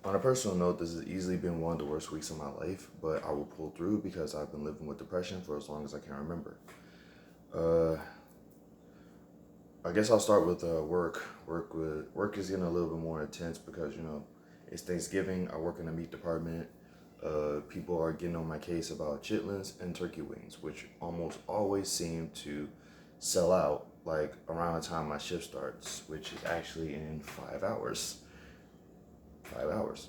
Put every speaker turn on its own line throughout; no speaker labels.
On a personal note, this has easily been one of the worst weeks of my life, but I will pull through because I've been living with depression for as long as I can remember. Uh, I guess I'll start with work. Work is getting a little bit more intense because it's Thanksgiving. I work in the meat department. People are getting on my case about chitlins and turkey wings, which almost always seem to sell out like around the time my shift starts, which is actually in 5 hours. 5 hours.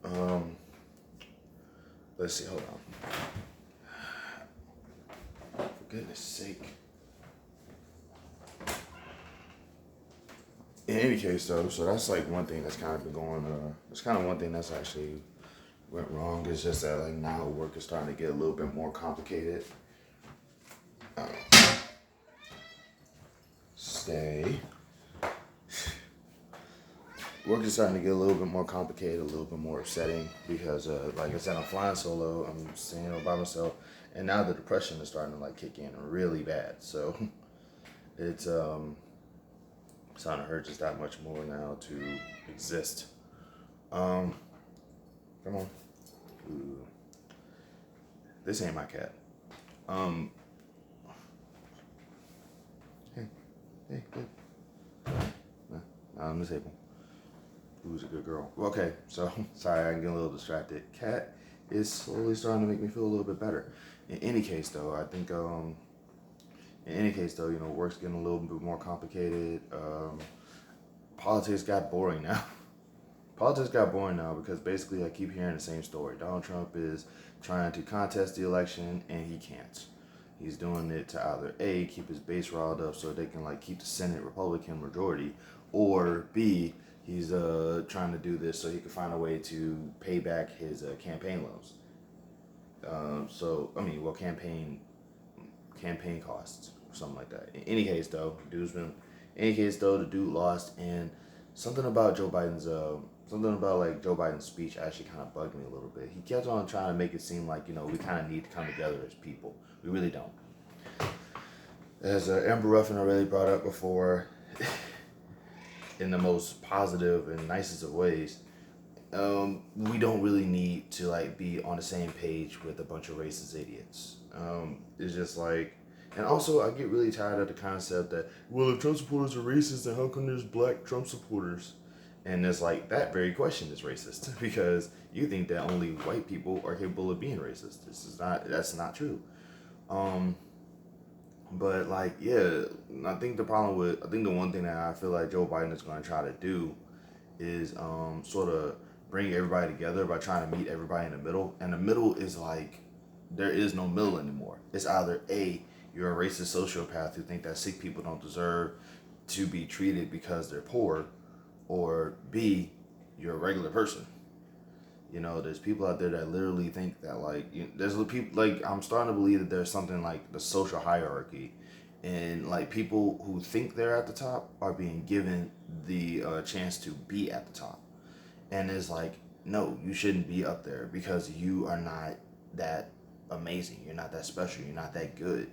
Um, let's see. Hold on. For goodness sake. In any case, though, so that's like one thing that's kind of been going. It's kind of one thing that's actually went wrong. It's just that like now work is starting to get a little bit more complicated. Uh, stay. Work is starting to get a little bit more complicated, a little bit more upsetting because, like I said, I'm flying solo. I'm staying by myself, and now the depression is starting to like kick in really bad. So it's starting to hurt just that much more now to exist. Um, Come on. Ooh. This ain't my cat. Um, hey, hey. Nah, not on the table. Who's a good girl? Okay, so sorry, I get a little distracted. Cat is slowly starting to make me feel a little bit better. In any case, though, I think work's getting a little bit more complicated. Politics got boring now. Politics got boring now because basically I keep hearing the same story. Donald Trump is trying to contest the election and he can't. He's doing it to either A, keep his base riled up so they can like keep the Senate Republican majority, or B, he's trying to do this so he can find a way to pay back his campaign loans. Campaign costs or something like that. In any case, though, the dude lost, and something about Joe Biden's speech actually kind of bugged me a little bit. He kept on trying to make it seem like we kind of need to come together as people. We really don't. As Amber Ruffin already brought up before, in the most positive and nicest of ways, we don't really need to like be on the same page with a bunch of racist idiots. It's just like, and also I get really tired of the concept that, well, if Trump supporters are racist, then how come there's black Trump supporters? And it's like that very question is racist because you think that only white people are capable of being racist. That's not true. Um, but like, yeah, I think the one thing that I feel like Joe Biden is going to try to do is sort of bring everybody together by trying to meet everybody in the middle. And the middle is like, there is no middle anymore. It's either A, you're a racist sociopath who think that sick people don't deserve to be treated because they're poor, or B, you're a regular person. There's people out there that literally think that there's people like I'm starting to believe that there's something like the social hierarchy, and like people who think they're at the top are being given the chance to be at the top, and it's like, no, you shouldn't be up there because you are not that amazing. You're not that special. You're not that good.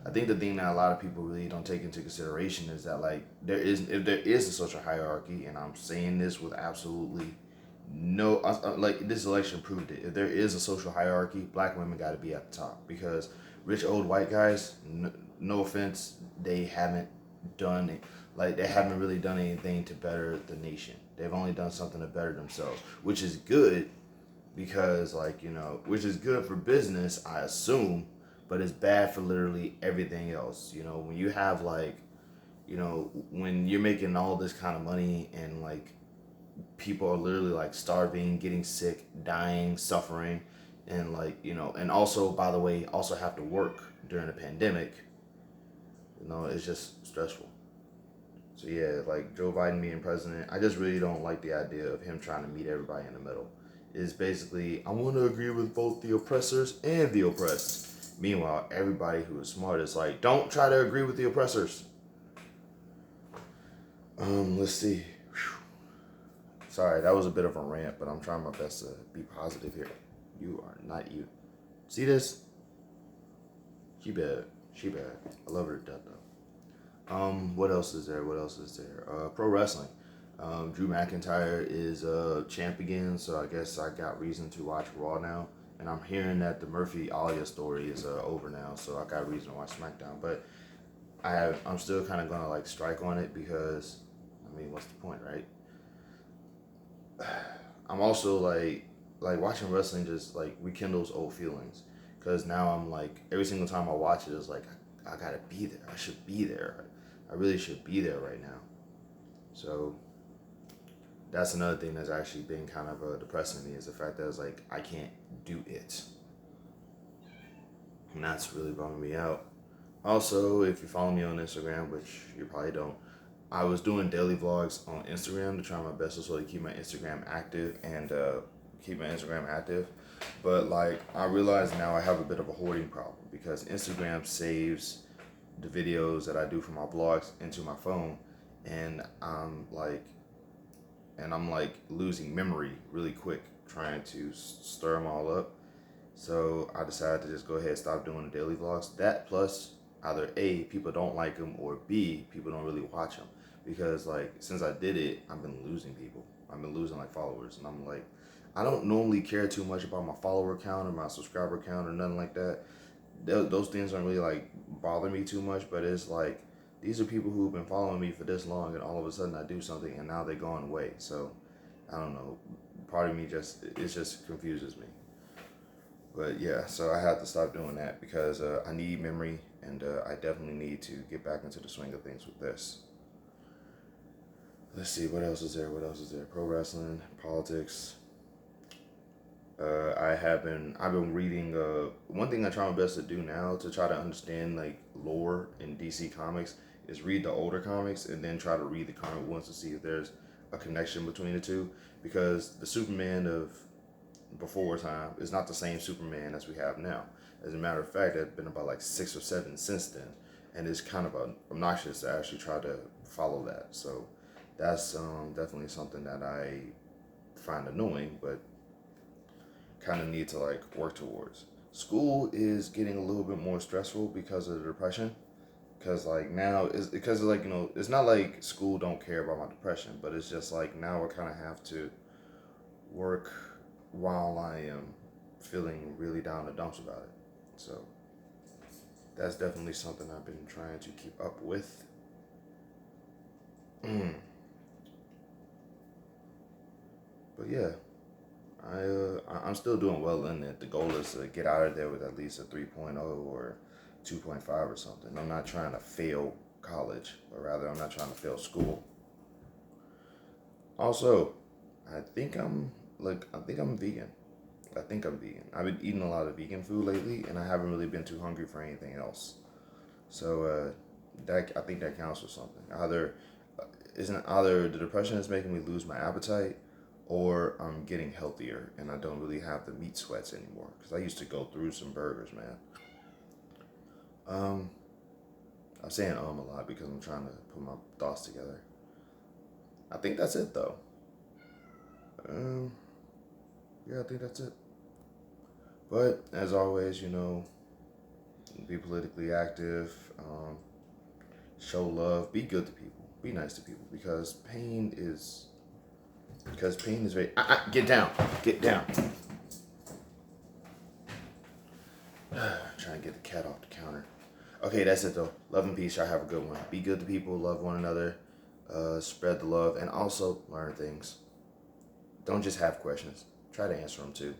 I think the thing that a lot of people really don't take into consideration is that like if there is a social hierarchy, and I'm saying this with absolutely no, like this election proved it. If there is a social hierarchy, black women got to be at the top because rich old white guys, no offense, they haven't done it. Like they haven't really done anything to better the nation. They've only done something to better themselves, which is good because which is good for business, I assume, but it's bad for literally everything else. When you have when you're making all this kind of money and like people are literally like starving, getting sick, dying, suffering, and and also, by the way, also have to work during a pandemic. It's just stressful. So yeah, like Joe Biden being president, I just really don't like the idea of him trying to meet everybody in the middle. It's basically, I want to agree with both the oppressors and the oppressed. Meanwhile, everybody who is smart is like, don't try to agree with the oppressors. Let's see. Sorry, that was a bit of a rant, but I'm trying my best to be positive here. You are not you. See this? She bad. She bad. I love her to death though. What else is there? Pro wrestling. Drew McIntyre is a champ again, so I guess I got reason to watch Raw now. And I'm hearing that the Murphy Alia story is over now, so I got reason to watch SmackDown. But I'm still kind of gonna like strike on it because, I mean, what's the point, right? I'm also like watching wrestling just like rekindles old feelings because now I'm like every single time I watch it is like I gotta be there. I should be there. I really should be there right now. So that's another thing that's actually been kind of depressing me is the fact that it's like I can't do it, and that's really bumming me out. Also, if you follow me on Instagram, which you probably don't, I was doing daily vlogs on Instagram to try my best to sort of keep my Instagram active and keep my Instagram active. But like I realize now I have a bit of a hoarding problem because Instagram saves the videos that I do for my vlogs into my phone, and I'm like losing memory really quick trying to stir them all up. So I decided to just go ahead and stop doing the daily vlogs. That plus either A, people don't like them, or B, people don't really watch them. Because like since I did it, I've been losing people. I've been losing like followers, and I'm like, I don't normally care too much about my follower count or my subscriber count or nothing like that. Those things don't really like bother me too much. But it's like these are people who've been following me for this long, and all of a sudden I do something, and now they're going away. So I don't know. Part of me just confuses me. But yeah, so I had to stop doing that because I need memory, and I definitely need to get back into the swing of things with this. Let's see, what else is there? What else is there? Pro wrestling, politics. I've been reading. One thing I try my best to do now to try to understand like lore in DC Comics is read the older comics and then try to read the current ones to see if there's a connection between the two. Because the Superman of before time is not the same Superman as we have now. As a matter of fact, there's been about like 6 or 7 since then, and it's kind of obnoxious to actually try to follow that. So that's definitely something that I find annoying, but kind of need to like work towards. School is getting a little bit more stressful because of the depression. Because like now it's because like it's not like school don't care about my depression, but it's just like now I kind of have to work while I am feeling really down the dumps about it. So that's definitely something I've been trying to keep up with. But yeah, I'm still doing well in it. The goal is to get out of there with at least a 3.0 or 2.5 or something. I'm not trying to fail college, or rather, I'm not trying to fail school. Also, I think I'm vegan. I think I'm vegan. I've been eating a lot of vegan food lately, and I haven't really been too hungry for anything else. So that I think that counts for something. Either the depression is making me lose my appetite, or I'm getting healthier and I don't really have the meat sweats anymore. Because I used to go through some burgers, man. Um, I'm saying a lot because I'm trying to put my thoughts together. I think that's it though. Um, yeah, I think that's it. But as always, be politically active, show love, be good to people, be nice to people because pain is very. Get down, get down. Trying to get the cat off the counter. Okay, that's it though. Love and peace. Y'all have a good one. Be good to people, love one another, spread the love, and also learn things. Don't just have questions. Try to answer them too.